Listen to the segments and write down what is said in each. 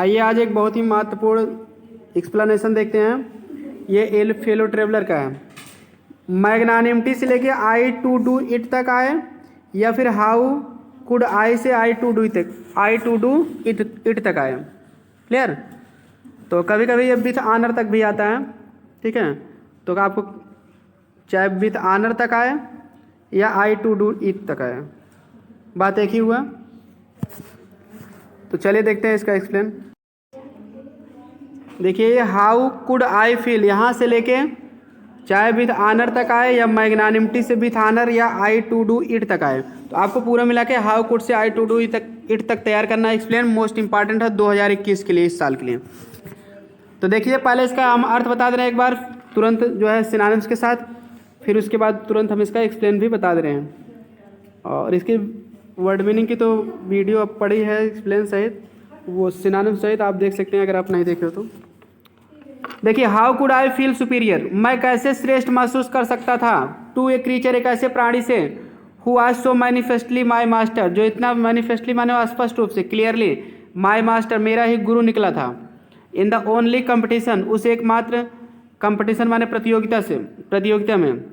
आइए आज एक बहुत ही महत्वपूर्ण एक्सप्लेनेशन देखते हैं। ये एल फेलो ट्रेवलर का है। मैग्नानिमटी से लेके आई टू डू इट तक आए, या फिर हाउ कुड आई से आई टू डू इट तक आए। क्लियर? तो कभी कभी ये विथ आनर तक भी आता है। ठीक है, तो आपको चाहे विथ आनर तक आए या आई टू डू इट तक आए, बात एक ही हुआ। तो चलिए देखते हैं इसका एक्सप्लेन। देखिए हाउ कुड आई फील, यहाँ से लेके चाहे विथ आनर तक आए या मैग्नानिमटी से विथ आनर या आई टू डू इट तक आए, तो आपको पूरा मिला के how could say I to do it तक तैयार करना है। एक्सप्लेन मोस्ट इंपॉर्टेंट है 2021 के लिए, इस साल के लिए। तो देखिए पहले इसका हम अर्थ बता दे रहे हैं एक बार तुरंत जो है सिनोनिम्स के साथ, फिर उसके बाद तुरंत हम इसका एक्सप्लेन भी बता दे रहे हैं। और इसकी वर्ड मीनिंग की तो वीडियो अब पड़ी है एक्सप्लेन सहित, वो सिनोनिम सहित आप देख सकते हैं अगर आप नहीं देखे हो तो। देखिए how could I feel superior, मैं कैसे श्रेष्ठ महसूस कर सकता था, टू ए क्रीचर, एक ऐसे प्राणी से, हु आज सो मैनिफेस्टली माई मास्टर, जो इतना मैनिफेस्टली माने स्पष्ट रूप से, क्लियरली, माई मास्टर, मेरा ही गुरु निकला था। इन द ओनली कंपटीशन, उस एकमात्र कंपटीशन माने प्रतियोगिता में,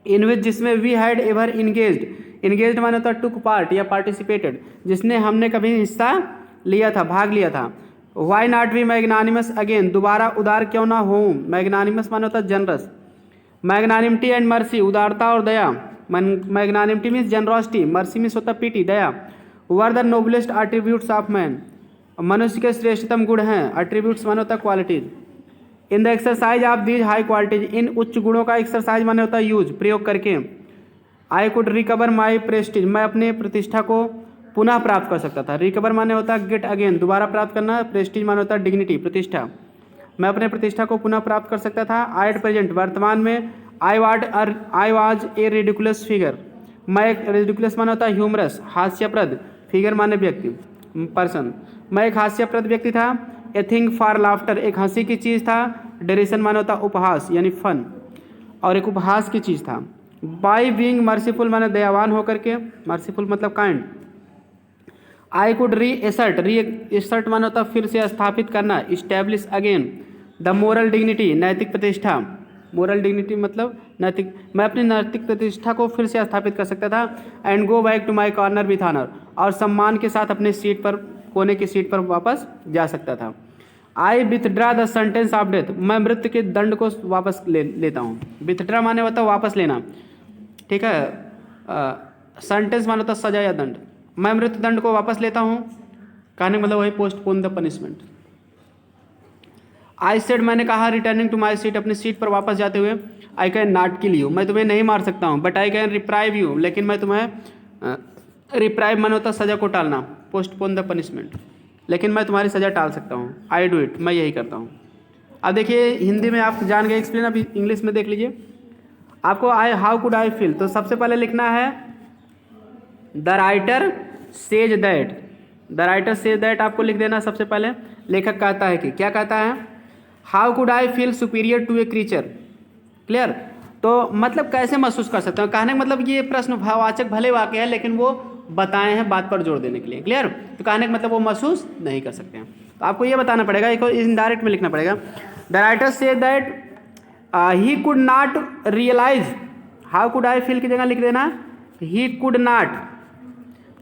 इन विच, जिसमें वी हैड एवर इंगेज्ड माने होता टुक पार्ट या पार्टिसिपेटेड, जिसने हमने कभी हिस्सा लिया था, भाग लिया था। Why not be magnanimous again, दोबारा उदार क्यों ना हो। मैग्नानिमस माने होता जनरस। मैग्नानिमटी एंड मर्सी, उदारता और दया। Magnanimity means generosity, mercy means होता पीटी, दया। Were the noblest attributes of man, मनुष्य के श्रेष्ठतम गुण हैं। एट्रीब्यूट्स माने होता qualities. In the exercise of these high qualities, इन उच्च गुणों का एक्सरसाइज माने होता यूज, प्रयोग करके। I could recover my prestige, मैं अपने प्रतिष्ठा को पुनः प्राप्त कर सकता था। रिकवर माने होता गेट अगेन, दोबारा प्राप्त करना। प्रेस्टीज माने होता डिग्निटी, प्रतिष्ठा। मैं अपने प्रतिष्ठा को पुनः प्राप्त कर सकता था। आई एट प्रेजेंट, वर्तमान में। I was a ridiculous figure, मैं एक रिडिकुलस माने होता ह्यूमरस, हास्यप्रद। फिगर माने व्यक्ति, पर्सन, मैं एक हास्यप्रद व्यक्ति था। ए थिंग फॉर लाफ्टर, एक हंसी की चीज़ था। डेरिसन माने होता उपहास यानी फन, और एक उपहास की चीज़ था। बाई बीइंग मर्सीफुल माने दयावान होकर के, मर्सीफुल मतलब काइंड। आई कुड री एसर्ट माने होता फिर से स्थापित करना, establish again. The moral dignity, नैतिक प्रतिष्ठा। मोरल डिग्निटी मतलब नैतिक, मैं अपनी नैतिक प्रतिष्ठा को फिर से स्थापित कर सकता था। And go back to my corner with honour, और सम्मान के साथ अपने सीट पर, कोने की सीट पर वापस जा सकता था। I withdraw the sentence of death, मैं मृत्यु के दंड को वापस लेता हूँ। विथड्रा माने होता वापस लेना, ठीक है। सेंटेंस माने होता सजा या दंड। मैं मृत्यु दंड को वापस लेता हूँ, कहने का मतलब वही postpone the punishment. I said, मैंने कहा, रिटर्निंग टू माई सीट, अपनी सीट पर वापस जाते हुए। आई कैन नॉट किल यू, मैं तुम्हें नहीं मार सकता हूँ। But I can reprieve you, लेकिन मैं तुम्हें, रिप्राइव माने होता सजा को टालना, पोस्टपोन द पनिशमेंट, लेकिन मैं तुम्हारी सजा टाल सकता हूँ। आई डू इट, मैं यही करता हूँ। अब देखिए हिंदी में आप जान गए एक्सप्लेन, अभी इंग्लिश में देख लीजिए। आपको I how could I feel, तो सबसे पहले लिखना है the writer says that. The writer says that आपको लिख देना सबसे पहले। लेखक कहता है कि, क्या कहता है, how could I feel superior to a creature. Clear? तो मतलब कैसे महसूस कर सकते हैं, कहने का मतलब ये प्रश्न भाववाचक भले वाक्य है, लेकिन वो बताए हैं बात पर जोर देने के लिए। क्लियर? तो कहने का मतलब वो महसूस नहीं कर सकते हैं, तो आपको ये बताना पड़ेगा, एक इनडायरेक्ट में लिखना पड़ेगा। The writer says that he could not realise, how could I feel की जगह लिख देना ही कुड नॉट,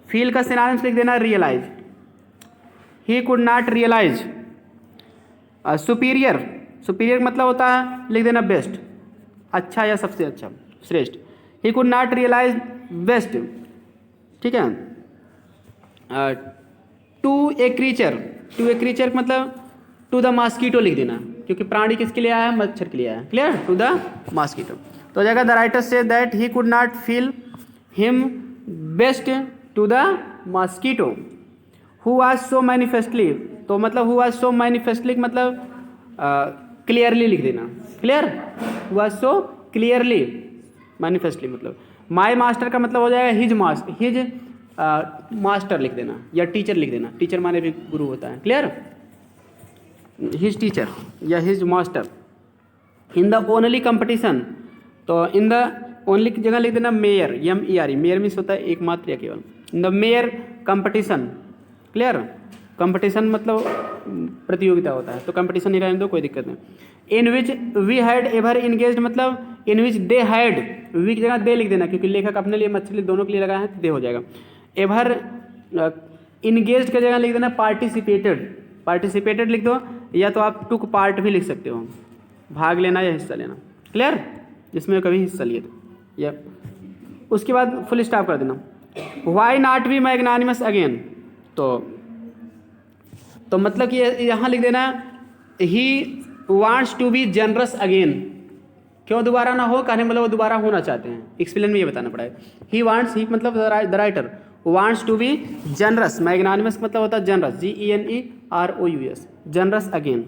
फील का सिनोनिम्स लिख देना realise. He could not realise superior, superior मतलब होता है लिख देना बेस्ट, अच्छा या सबसे अच्छा, श्रेष्ठ। He could not realise best, ठीक है। टू ए क्रीचर मतलब टू द मॉस्किटो लिख देना, क्योंकि प्राणी किसके लिए आया है, मच्छर के लिए आया है। क्लियर? To the mosquito. तो जगह द राइटर से that he could not feel him best to the mosquito who was so manifestly, तो मतलब हु वाज सो मैनिफेस्टली मतलब क्लियरली लिख देना। Clear? Who was so clearly, manifestly मतलब। My master का मतलब हो जाएगा हिज मास्टर लिख देना, या टीचर लिख देना, टीचर माने भी गुरु होता है। क्लियर? हिज टीचर या his master. In the only competition, तो इन द ओनली की जगह लिख देना मेयर, MERE, मेयर मीन्स होता है एकमात्र या केवल। In the mayor competition. Clear? Competition मतलब प्रतियोगिता होता है, तो कंपटीशन ही रहने दो, कोई दिक्कत नहीं। In which we had ever engaged मतलब in which they had, we की जगह दे लिख देना क्योंकि लेखक अपने लिए मछली दोनों के लिए लगाए हैं तो दे हो जाएगा। एवर इंगेज्ड की जगह लिख देना पार्टिसिपेटेड, पार्टिसिपेटेड लिख दो, या तो आप टुक पार्ट भी लिख सकते हो, भाग लेना या हिस्सा लेना। क्लियर, जिसमें कभी हिस्सा लिए तो या उसके बाद फुल स्टॉप कर देना। Why not be magnanimous again, तो मतलब कि यहाँ लिख देना he wants to be generous again. क्यों दोबारा ना हो, कहने मतलब वो दोबारा होना चाहते हैं, एक्सप्लेन में ये बताना पड़ेगा। ही वांट्स, ही मतलब the writer wants to be generous, magnanimous मतलब होता है जनरस, GENEROUS, जनरस अगेन।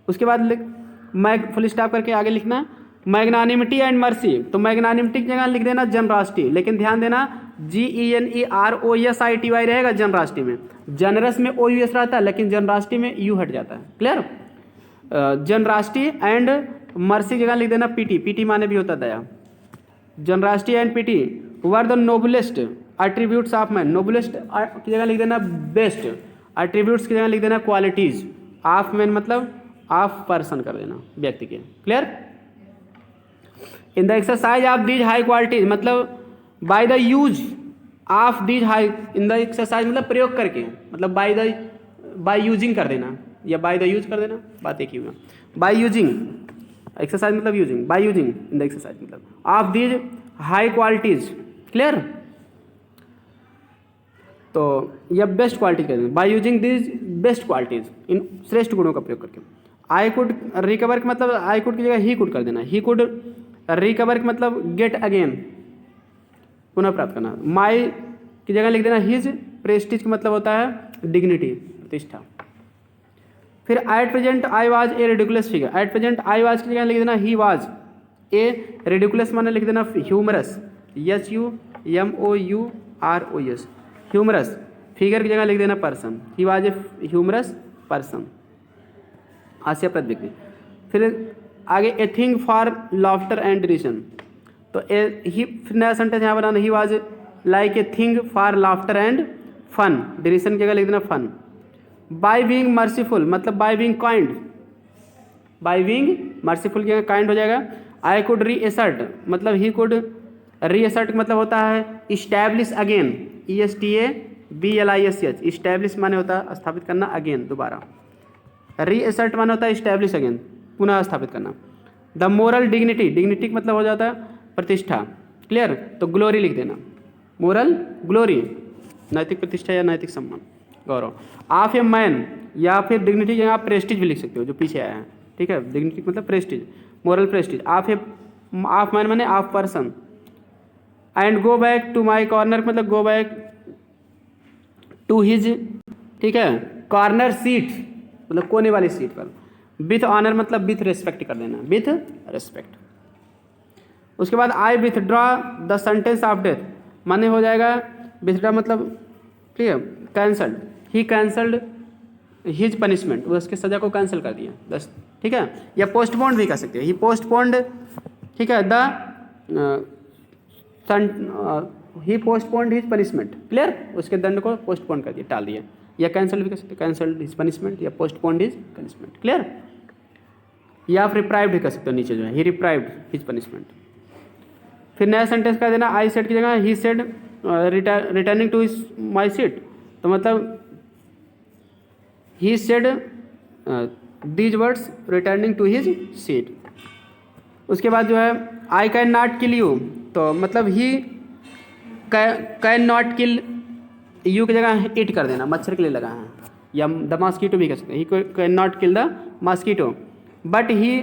उसके बाद मैग फुल स्टॉप करके आगे लिखना मैग्नानिमिटी एंड मर्सी, तो मैग्नानिमिटी की जगह लिख देना जनरासिटी, लेकिन ध्यान देना GENEROSITY रहेगा जनरासिटी में, जनरस में OUS रहता है लेकिन जनरासिटी में U हट जाता है। क्लियर, जनरासिटी एंड मर्सी की जगह लिख देना PT, PT माने भी होता दया। Generosity and PT were the noblest attributes of man, noblest की जगह लिख देना बेस्ट, एट्रीब्यूट्स की जगह लिख देना क्वालिटीज ऑफ मैन मतलब ऑफ पर्सन कर देना, व्यक्ति के। Clear, in the exercise of these high qualities मतलब by the use of these high, in the exercise मतलब प्रयोग करके, मतलब बाय यूजिंग कर देना या बाय द यूज कर देना, बात एक ही हुआ। बाय यूजिंग, एक्सरसाइज मतलब using, by using in the exercise मतलब of these high qualities. Clear, तो यह बेस्ट क्वालिटी कर देना, by using these best qualities, इन श्रेष्ठ गुणों का प्रयोग करके। आई कुड रिकवर मतलब आई कुड की जगह ही कुड कर देना, ही कुड रिकवर मतलब गेट अगेन, पुनः प्राप्त करना। माई की जगह लिख देना हिज, प्रेस्टीज का मतलब होता है डिग्निटी, प्रतिष्ठा। फिर at present I was a ridiculous figure, at present I was की जगह लिख देना ही वाज ए रिडिकुलस माने लिख देना ह्यूमरस, HUMOUROUS, ह्यूमरस। फिगर की जगह लिख देना person, he was a humorous person, हास्य व्यक्ति। फिर आगे a thing for laughter and derision, तो ही फिर नया सेंटेंस यहाँ बनाना he was like a thing for laughter and fun, derision की जगह लिख देना फन। बाय बीइंग मर्सीफुल मतलब by being kind, by being merciful की जगह काइंड हो जाएगा। आई कुड रीअसर्ट मतलब ही कुड रीअसर्ट मतलब होता है इस्टेब्लिश अगेन, ESTABLISH, इस्टेब्लिश माने होता है स्थापित करना, अगेन दोबारा। रीअसर्ट माने होता है इस्टेब्लिश अगेन, पुनः स्थापित करना। द मोरल डिग्निटी, डिग्निटी मतलब हो जाता है प्रतिष्ठा। क्लियर, तो ग्लोरी लिख देना, मोरल ग्लोरी नैतिक प्रतिष्ठा या नैतिक सम्मान, गौरव। ऑफ ए मैन या फिर डिग्निटी की जगह आप प्रेस्टीज भी लिख सकते हो जो पीछे आया है, ठीक है, डिग्निटी मतलब prestige, moral prestige. Of man माने of person. And go back to my corner मतलब गो बैक टू हिज, ठीक है, कॉर्नर सीट मतलब कोने वाली सीट पर। विथ ऑनर मतलब विथ रिस्पेक्ट कर देना, विथ रिस्पेक्ट। उसके बाद I withdraw the sentence of death माने हो जाएगा विथड्रॉ मतलब ठीक है cancelled, he cancelled his punishment, उसके सजा को कैंसिल कर दिया बस, ठीक है। या पोस्टपोन्ड भी कर सकते हैं, ही पोस्टपोन्ड, ठीक है, ही पोस्टपोन्ड हिज पनिशमेंट। क्लियर, उसके दंड को पोस्टपोन कर दिया, टाल दिया। या कैंसिल भी कर सकते, कैंसल्ड हिज पनिशमेंट या पोस्टपोन्ड हिज पनिशमेंट। क्लियर, या आप रिप्राइव्ड भी कर सकते हो, नीचे जो है ही रिप्राइव्ड हिज पनिशमेंट। फिर नया सेंटेंस कर देना आई सेड की जगह he said returning to his my seat, तो मतलब he said these words returning to his seat. उसके बाद जो है I can not kill you, तो मतलब he can not kill you की जगह इट कर देना, मच्छर के लिए लगा है, या द मॉस्किटो भी कर सकते हैं, ही can not kill the mosquito but he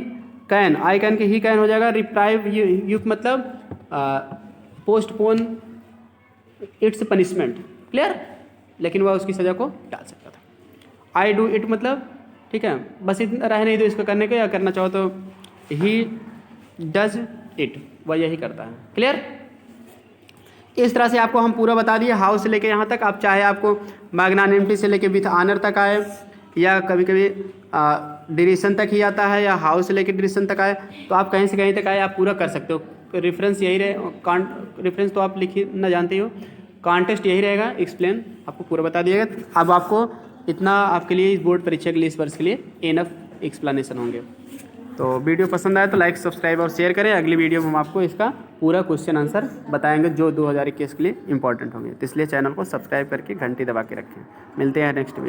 can, I can के ही कैन हो जाएगा रिप्राइव यू मतलब पोस्टपोन इट्स पनिशमेंट। क्लियर, लेकिन वह उसकी सज़ा को टाल सकता था। आई डू इट मतलब ठीक है, बस इतना रह नहीं दो इसको करने को, या करना चाहो तो ही डज इट, वह यही करता है। क्लियर, इस तरह से आपको हम पूरा बता दिए हाउ से लेके यहाँ तक। आप चाहे आपको मैग्नानिमिटी से लेके विथ ऑनर तक आए, या कभी कभी डिरिशन तक ही आता है, या हाउ से लेके डिरिशन तक आए, तो आप कहीं से कहीं तक आए आप पूरा कर सकते हो। रेफरेंस यही रहे, रेफरेंस तो आप लिखी ना जानते हो, कॉन्टेक्स्ट यही रहेगा, एक्सप्लेन आपको पूरा बता दिएगा। अब आपको इतना आपके लिए इस बोर्ड परीक्षा के लिए इस वर्ष के लिए इनफ एक्सप्लेनेशन होंगे। तो वीडियो पसंद आए तो लाइक सब्सक्राइब और शेयर करें। अगली वीडियो में हम आपको इसका पूरा क्वेश्चन आंसर बताएंगे जो 2021 के लिए इंपॉर्टेंट होंगे। तो इसलिए चैनल को सब्सक्राइब करके घंटी दबा के रखें। मिलते हैं नेक्स्ट वीडियो।